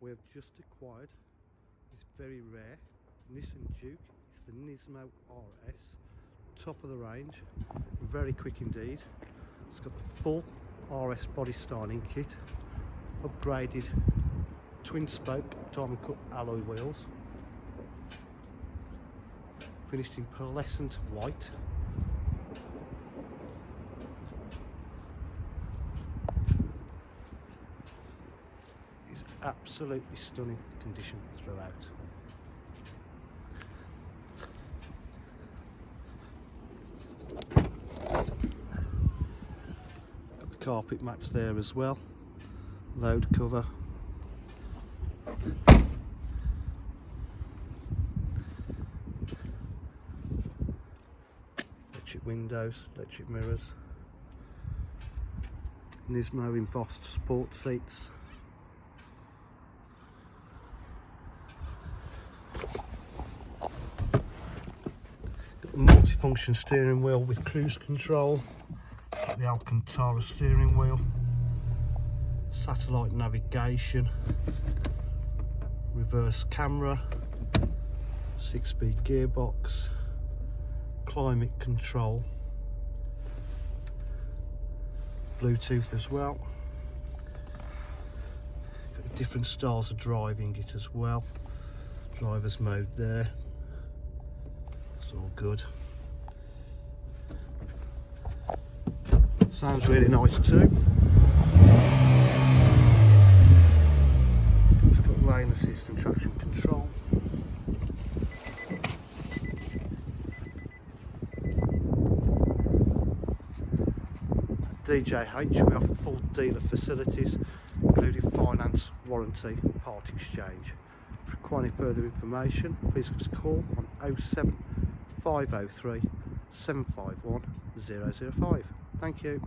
we have just acquired this very rare Nissan Juke. It's the Nismo RS, top of the range, very quick indeed. It's got the full RS body styling kit, upgraded twin spoke diamond cut alloy wheels, finished in pearlescent white. It's absolutely stunning condition throughout. Got the carpet mats there as well, load cover. Electric windows, electric mirrors, Nismo embossed sport seats. Got the multifunction steering wheel with cruise control, the Alcantara steering wheel, satellite navigation, reverse camera, 6-speed gearbox, climate control, Bluetooth as well. Got different styles of driving it as well. Driver's mode there. It's all good. Sounds really nice too. It's got lane assist and traction control. DJH, we offer full dealer facilities, including finance, warranty and part exchange. If you require any further information, please give us a call on 07 503 751 005. Thank you.